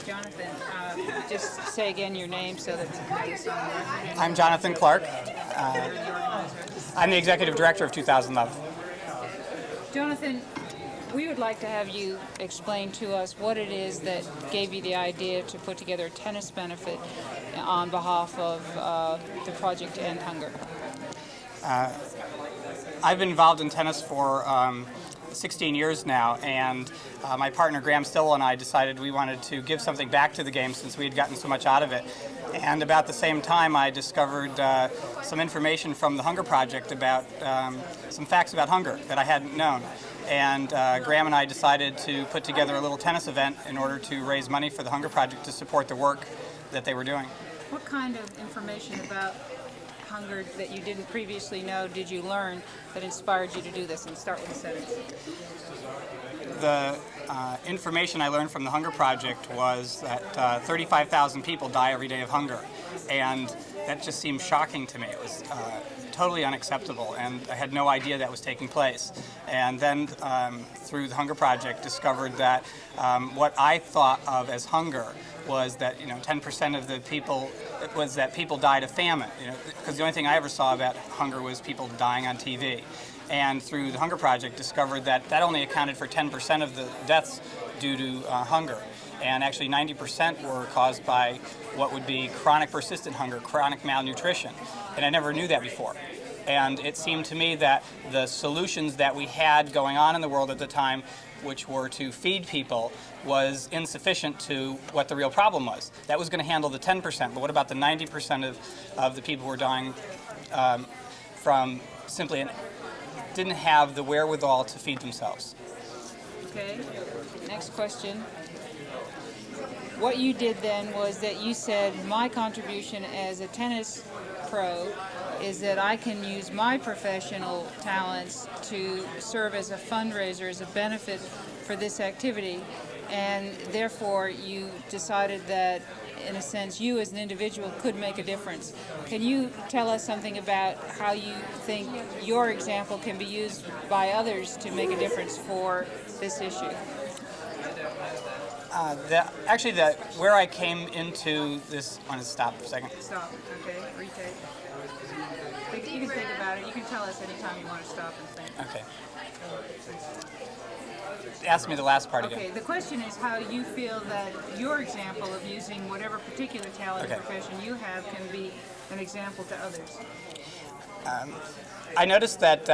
Jonathan, just say again your name so that we can have this on the record. I'm Jonathan Clark. I'm the Executive Director of 2000 Love. Jonathan, we would like to have you explain to us what it is that gave you the idea to put together a tennis benefit on behalf of the Project to End Hunger. I've been involved in tennis for 16 years now, and my partner Graham Stillwell and I decided we wanted to give something back to the game since we had gotten so much out of it. And about the same time, I discovered some information from the Hunger Project about some facts about hunger that I hadn't known. And Graham and I decided to put together a little tennis event in order to raise money for the Hunger Project to support the work that they were doing. What kind of information about hunger that you didn't previously know did you learn that inspired you to do this? And start with the sentence. The information I learned from the Hunger Project was that 35,000 people die every day of hunger, and that just seemed shocking to me. It was totally unacceptable, and I had no idea that was taking place. And then through the Hunger Project, discovered that what I thought of as hunger was that 10% of the people was that people died of famine. Because the only thing I ever saw about hunger was people dying on TV. And through the Hunger Project, discovered that that only accounted for 10% of the deaths due to hunger. And actually 90% were caused by what would be chronic persistent hunger, chronic malnutrition. And I never knew that before. And it seemed to me that the solutions that we had going on in the world at the time, which were to feed people, was insufficient to what the real problem was. That was going to handle the 10%, but what about the 90% of the people who were dying from simply didn't have the wherewithal to feed themselves? Okay, next question. What you did then was that you said, my contribution as a tennis pro is that I can use my professional talents to serve as a fundraiser, as a benefit for this activity, and therefore you decided that, in a sense, you as an individual could make a difference. Can you tell us something about how you think your example can be used by others to make a difference for this issue? Where I came into this, I want to stop for a second. Stop, okay, retake. You can think about it. You can tell us anytime you want to stop and think. Okay. Ask me the last part again. Okay, the question is how you feel that your example of using whatever particular talent or profession you have can be an example to others. I noticed that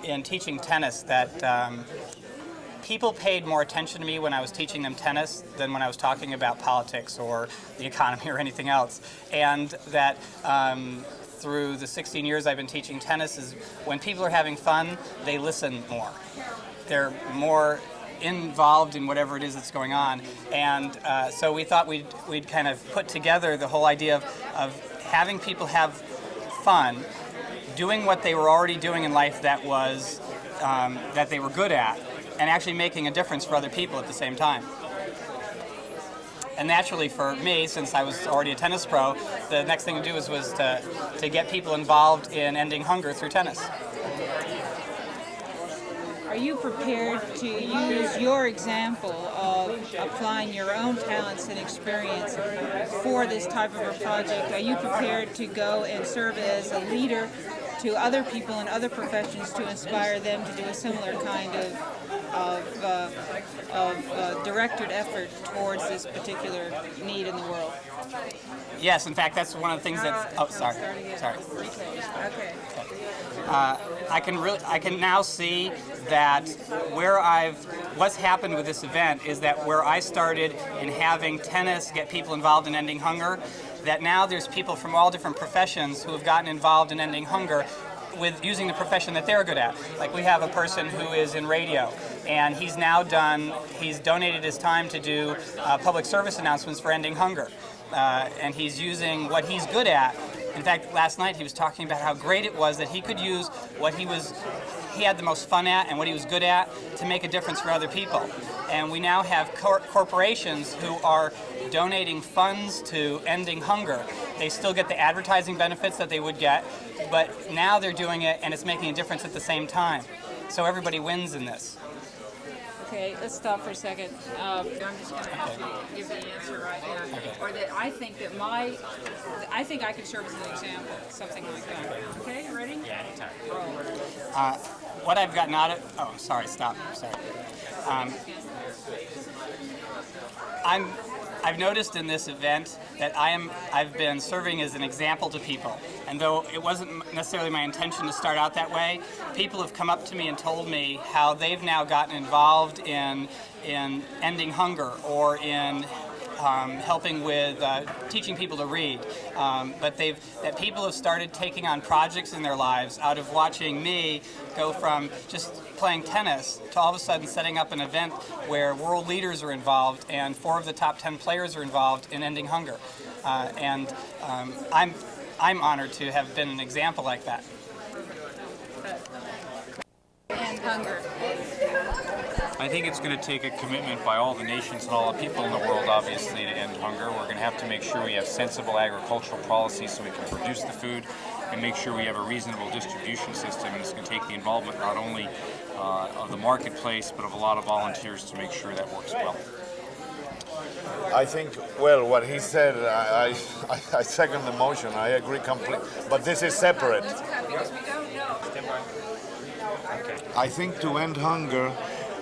in teaching tennis that people paid more attention to me when I was teaching them tennis than when I was talking about politics or the economy or anything else. And that through the 16 years I've been teaching tennis is when people are having fun, they listen more. They're more involved in whatever it is that's going on. And so we thought we'd kind of put together the whole idea of having people have fun, doing what they were already doing in life that was that they were good at, and actually making a difference for other people at the same time. And naturally for me, since I was already a tennis pro, the next thing to do was to get people involved in ending hunger through tennis. Are you prepared to use your example of applying your own talents and experience for this type of a project? Are you prepared to go and serve as a leader to other people in other professions to inspire them to do a similar kind of directed effort towards this particular need in the world? Yes, in fact, that's one of the things that's. Oh, sorry. Okay. I can now see that what's happened with this event is that where I started in having tennis get people involved in ending hunger, that now there's people from all different professions who have gotten involved in ending hunger with using the profession that they're good at. Like we have a person who is in radio, and he's donated his time to do public service announcements for ending hunger. And he's using what he's good at. In fact, last night he was talking about how great it was that he could use what he had the most fun at and what he was good at to make a difference for other people. And we now have corporations who are donating funds to ending hunger. They still get the advertising benefits that they would get, but now they're doing it and it's making a difference at the same time. So everybody wins in this. Okay, let's stop for a second. I'm just going to actually give the answer right now. Or that I think that I think I could serve as an example, something like that. Okay, ready? Yeah, anytime. Roll. What I've gotten out of, oh, sorry, stop, sorry. I've noticed in this event that I've been serving as an example to people. And though it wasn't necessarily my intention to start out that way, people have come up to me and told me how they've now gotten involved in ending hunger or in helping with teaching people to read. But that people have started taking on projects in their lives out of watching me go from just playing tennis to all of a sudden setting up an event where world leaders are involved and 4 of the top 10 players are involved in ending hunger. I'm honored to have been an example like that. End hunger. I think it's going to take a commitment by all the nations and all the people in the world, obviously, to end hunger. We're going to have to make sure we have sensible agricultural policies so we can produce the food and make sure we have a reasonable distribution system. And it's going to take the involvement not only of the marketplace, but of a lot of volunteers to make sure that works well. I think, well, what he said, I second the motion. I agree completely. But this is separate. Let's cut because we don't know. I think to end hunger,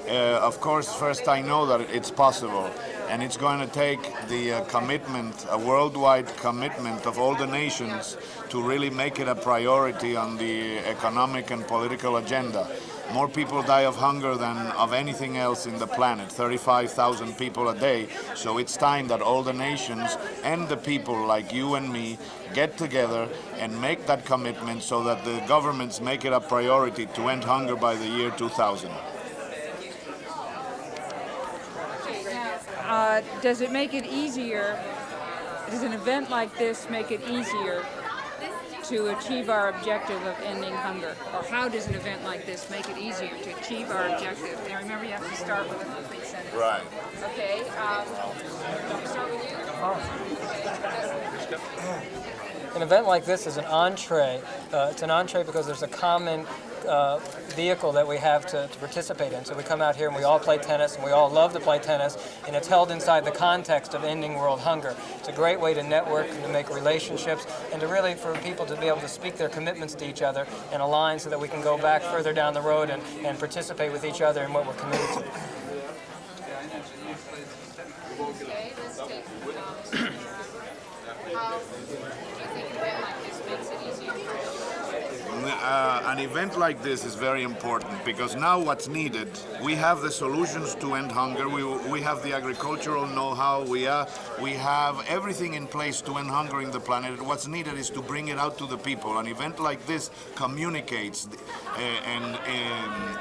of course, first I know that it's possible. And it's going to take the commitment, a worldwide commitment of all the nations to really make it a priority on the economic and political agenda. More people die of hunger than of anything else in the planet, 35,000 people a day. So it's time that all the nations and the people like you and me get together and make that commitment so that the governments make it a priority to end hunger by the year 2000. Does it make it easier, does an event like this make it easier to achieve our objective of ending hunger? Or how does an event like this make it easier to achieve our objective? And remember, you have to start with a complete sentence. Right. Okay, let me start with you. An event like this is an entree. It's an entree because there's a common vehicle that we have to participate in. So we come out here and we all play tennis, and we all love to play tennis, and it's held inside the context of ending world hunger. It's a great way to network and to make relationships and to really for people to be able to speak their commitments to each other and align so that we can go back further down the road and participate with each other in what we're committed to. Okay, let's take how do you think an event like this makes it easier? An event like this is very important because now what's needed, we have the solutions to end hunger, we have the agricultural know-how, we have everything in place to end hunger in the planet. What's needed is to bring it out to the people. An event like this communicates and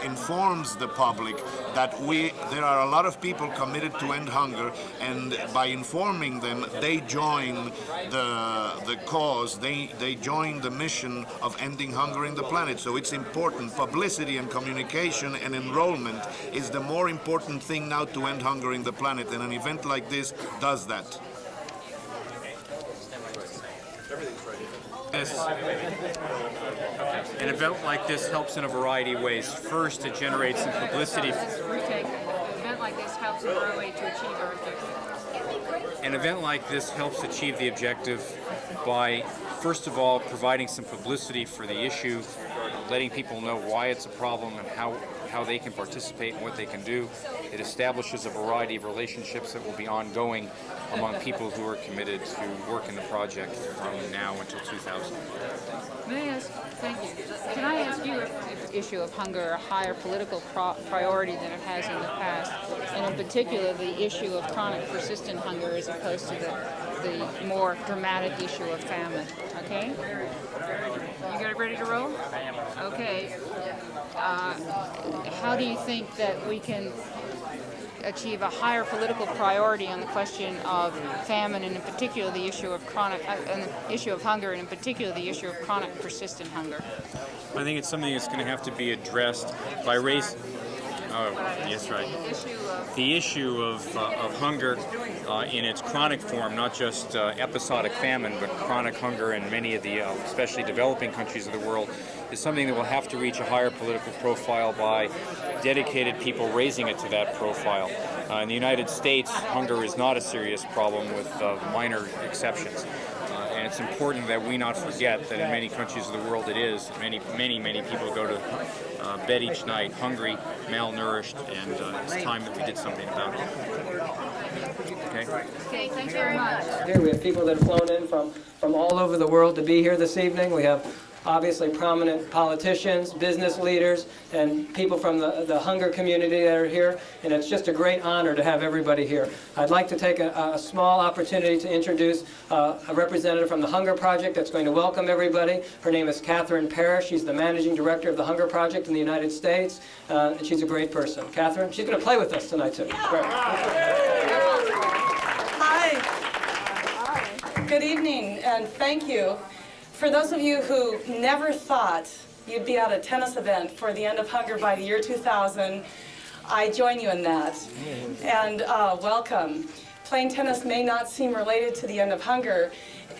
informs the public that there are a lot of people committed to end hunger, and by informing them, they join the cause, they join the mission of ending hunger in the planet. So it's important. Publicity and communication and enrollment is the more important thing now to end hunger in the planet, and an event like this does that. An event like this helps in a variety of ways. First, it generates some publicity. Retake. An event like this helps in our way to achieve our objective. An event like this helps achieve the objective by, first of all, providing some publicity for the issue, letting people know why it's a problem and how they can participate and what they can do. It establishes a variety of relationships that will be ongoing among people who are committed to work in the project from now until 2000. May I ask, thank you. Can I ask you if the issue of hunger a higher political priority than it has in the past, and in particular the issue of chronic persistent hunger as opposed to the more dramatic issue of famine, okay? You got it ready to roll? I am. Okay. How do you think that we can achieve a higher political priority on the question of famine, and in particular the issue of hunger, and in particular the issue of chronic persistent hunger? I think it's something that's going to have to be addressed by raising. Oh, yes, right. The issue of hunger in its chronic form, not just episodic famine, but chronic hunger in many of the, especially developing countries of the world, is something that will have to reach a higher political profile by dedicated people raising it to that profile. In the United States, hunger is not a serious problem with minor exceptions. And it's important that we not forget that in many countries of the world it is. Many people go to bed each night hungry, malnourished, and it's time that we did something about it. Okay? Okay, thank you very much. Here we have people that have flown in from all over the world to be here this evening. We have obviously prominent politicians, business leaders, and people from the hunger community that are here, and it's just a great honor to have everybody here. I'd like to take a small opportunity to introduce a representative from the Hunger Project that's going to welcome everybody. Her name is Catherine Parrish. She's the Managing Director of the Hunger Project in the United States, and she's a great person. Catherine, she's going to play with us tonight too. Great. Hi. Good evening, and thank you. For those of you who never thought you'd be at a tennis event for the end of hunger by the year 2000, I join you in that. And welcome. Playing tennis may not seem related to the end of hunger,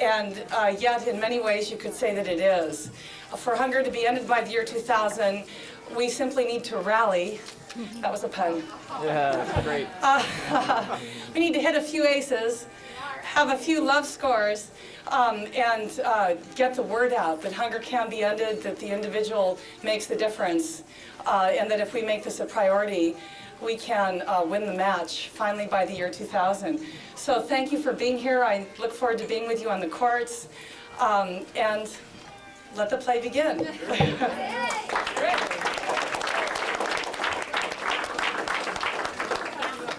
and yet in many ways you could say that it is. For hunger to be ended by the year 2000, we simply need to rally. That was a pun. Yeah, great. We need to hit a few aces, have a few love scores, and get the word out that hunger can be ended, that the individual makes the difference, and that if we make this a priority, we can win the match finally by the year 2000. So thank you for being here. I look forward to being with you on the courts, and let the play begin.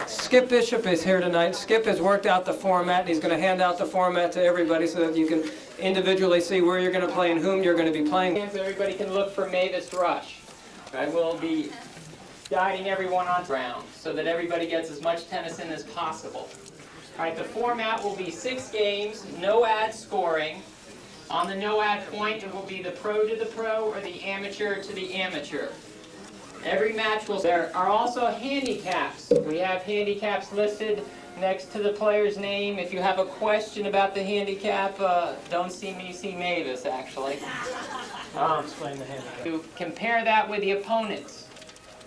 Skip Bishop is here tonight. Skip has worked out the format, and he's going to hand out the format to everybody so that you can individually see where you're going to play and whom you're going to be playing. Everybody can look for Mavis Rush. I will be guiding everyone on round so that everybody gets as much tennis in as possible. All right, the format will be 6 games, no ad scoring. On the no ad point, it will be the pro to the pro or the amateur to the amateur. Every match will... There are also handicaps. We have handicaps listed next to the player's name. If you have a question about the handicap, don't see me, see Mavis, actually. Explain the handicap. To compare that with the opponents.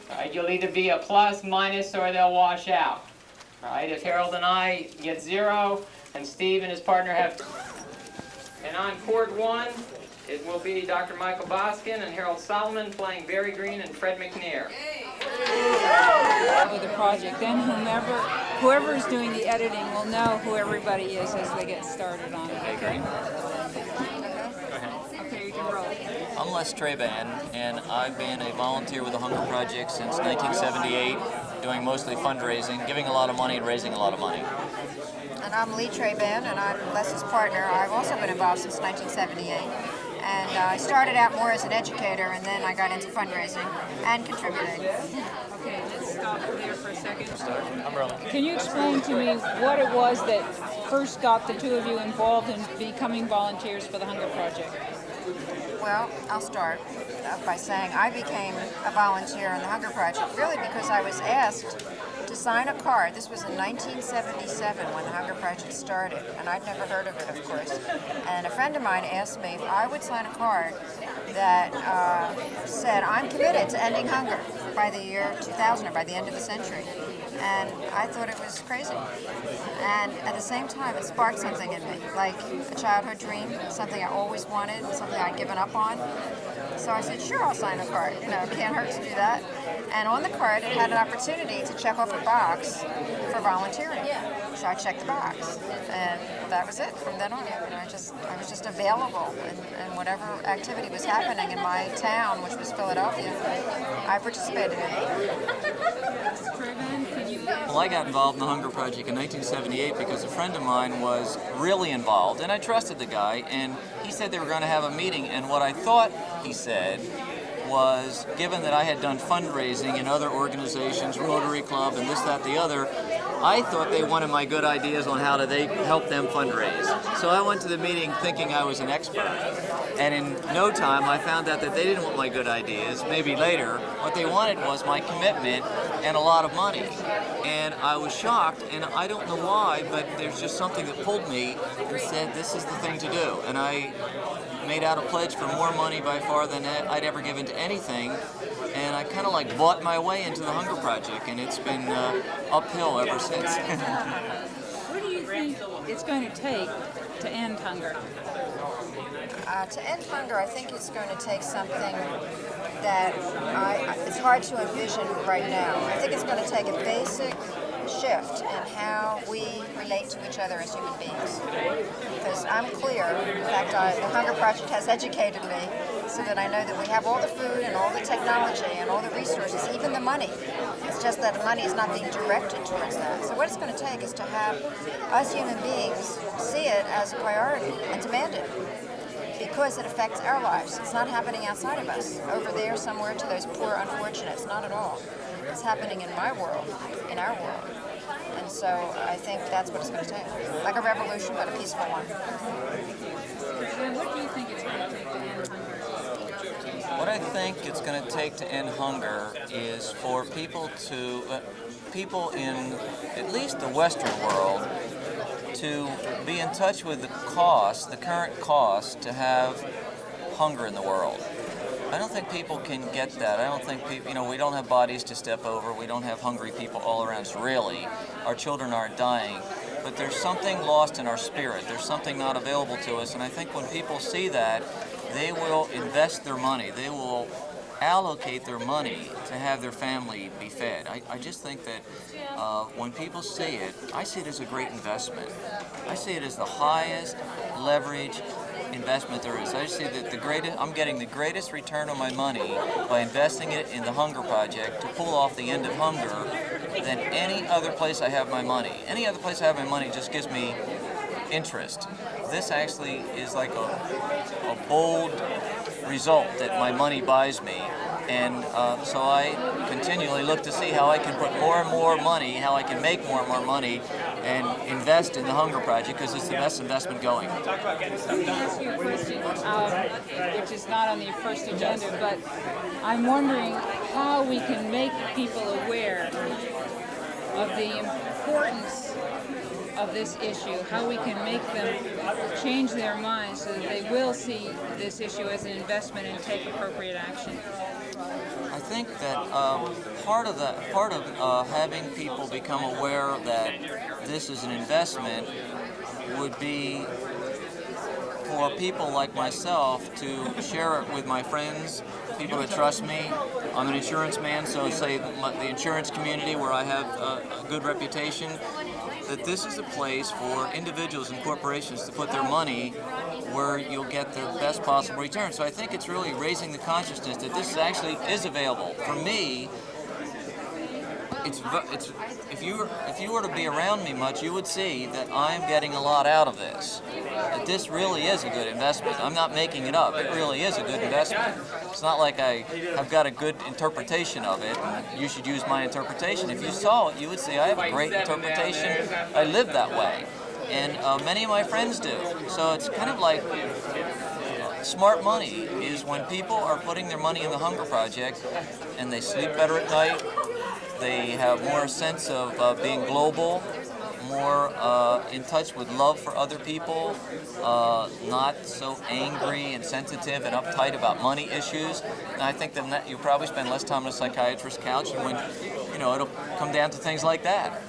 Right, you'll either be a plus, minus, or they'll wash out. Right, if Harold and I get 0, and Steve and his partner have... And on court 1, it will be Dr. Michael Boskin and Harold Solomon playing Barry Green and Fred McNair. With the project, then whoever is doing the editing will know who everybody is as they get started on it. Okay. Okay, you can roll. I'm Les Treban, and I've been a volunteer with the Hunger Project since 1978, doing mostly fundraising, giving a lot of money and raising a lot of money. And I'm Lee Treban, and I'm Les's partner. I've also been involved since 1978. And I started out more as an educator, and then I got into fundraising and contributing. Okay, let's stop there for a second. I'm rolling. Can you explain to me what it was that first got the two of you involved in becoming volunteers for the Hunger Project? Well, I'll start by saying I became a volunteer in the Hunger Project really because I was asked to sign a card. This was in 1977 when the Hunger Project started, and I'd never heard of it, of course. And a friend of mine asked me if I would sign a card that said, I'm committed to ending hunger by the year 2000 or by the end of the century. And I thought it was crazy. And at the same time, it sparked something in me, like a childhood dream, something I always wanted, something I'd given up on. So I said, sure, I'll sign a card. You know, it can't hurt to do that. And on the card, it had an opportunity to check off a box for volunteering. So I checked the box, and that was it from then on. I was just available, and whatever activity was happening in my town, which was Philadelphia, I participated in it. Well, I got involved in the Hunger Project in 1978 because a friend of mine was really involved, and I trusted the guy, and he said they were going to have a meeting, and what I thought he said was, given that I had done fundraising in other organizations, Rotary Club and this, that, the other, I thought they wanted my good ideas on how they help them fundraise. So I went to the meeting thinking I was an expert. And in no time, I found out that they didn't want my good ideas, maybe later. What they wanted was my commitment and a lot of money. And I was shocked, and I don't know why, but there's just something that pulled me and said, this is the thing to do. And I made out a pledge for more money by far than I'd ever given to anything, and I kind of like bought my way into the Hunger Project, and it's been uphill ever since. What do you think it's going to take to end hunger? To end hunger, I think it's going to take something that it's hard to envision right now. I think it's going to take a basic shift in how we relate to each other as human beings. Because I'm clear, in fact, the Hunger Project has educated me so that I know that we have all the food and all the technology and all the resources, even the money. It's just that the money is not being directed towards that. So what it's going to take is to have us human beings see it as a priority and demand it, because it affects our lives. It's not happening outside of us, over there somewhere to those poor unfortunates, not at all. It's happening in my world, in our world. And so I think that's what it's going to take. Like a revolution, but a peaceful one. What do you think it's going to take to end hunger? What I think it's going to take to end hunger is for people in at least the Western world, to be in touch with the current cost to have hunger in the world. I don't think people can get that. I don't think people, we don't have bodies to step over. We don't have hungry people all around us, really. Our children aren't dying. But there's something lost in our spirit. There's something not available to us. And I think when people see that, they will invest their money. They will allocate their money to have their family be fed. I just think that when people see it, I see it as a great investment. I see it as the highest leverage investment there is. I see that I'm getting the greatest return on my money by investing it in the Hunger Project to pull off the end of hunger than any other place I have my money. Any other place I have my money just gives me interest. This actually is like a bold result that my money buys me, and so I continually look to see how I can put more and more money, how I can make more and more money and invest in the Hunger Project, because it's the best investment going. Let me ask you a question, which is not on the first agenda, but I'm wondering how we can make people aware of the importance of this issue, how we can make them change their minds so that they will see this issue as an investment and take appropriate action. I think that part of having people become aware that this is an investment would be for people like myself to share it with my friends, people that trust me. I'm an insurance man, so say the insurance community where I have a good reputation, that this is a place for individuals and corporations to put their money where you'll get the best possible return. So I think it's really raising the consciousness that this actually is available. For me, if you were to be around me much, you would see that I'm getting a lot out of this. That this really is a good investment. I'm not making it up. It really is a good investment. It's not like I have got a good interpretation of it, and you should use my interpretation. If you saw it, you would say I have a great interpretation. I live that way. And many of my friends do. So it's kind of like smart money is when people are putting their money in the Hunger Project and they sleep better at night, they have more sense of being global, more in touch with love for other people, not so angry and sensitive and uptight about money issues. And I think that you probably spend less time on a psychiatrist's couch, and when it'll come down to things like that.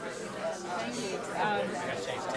Thank you.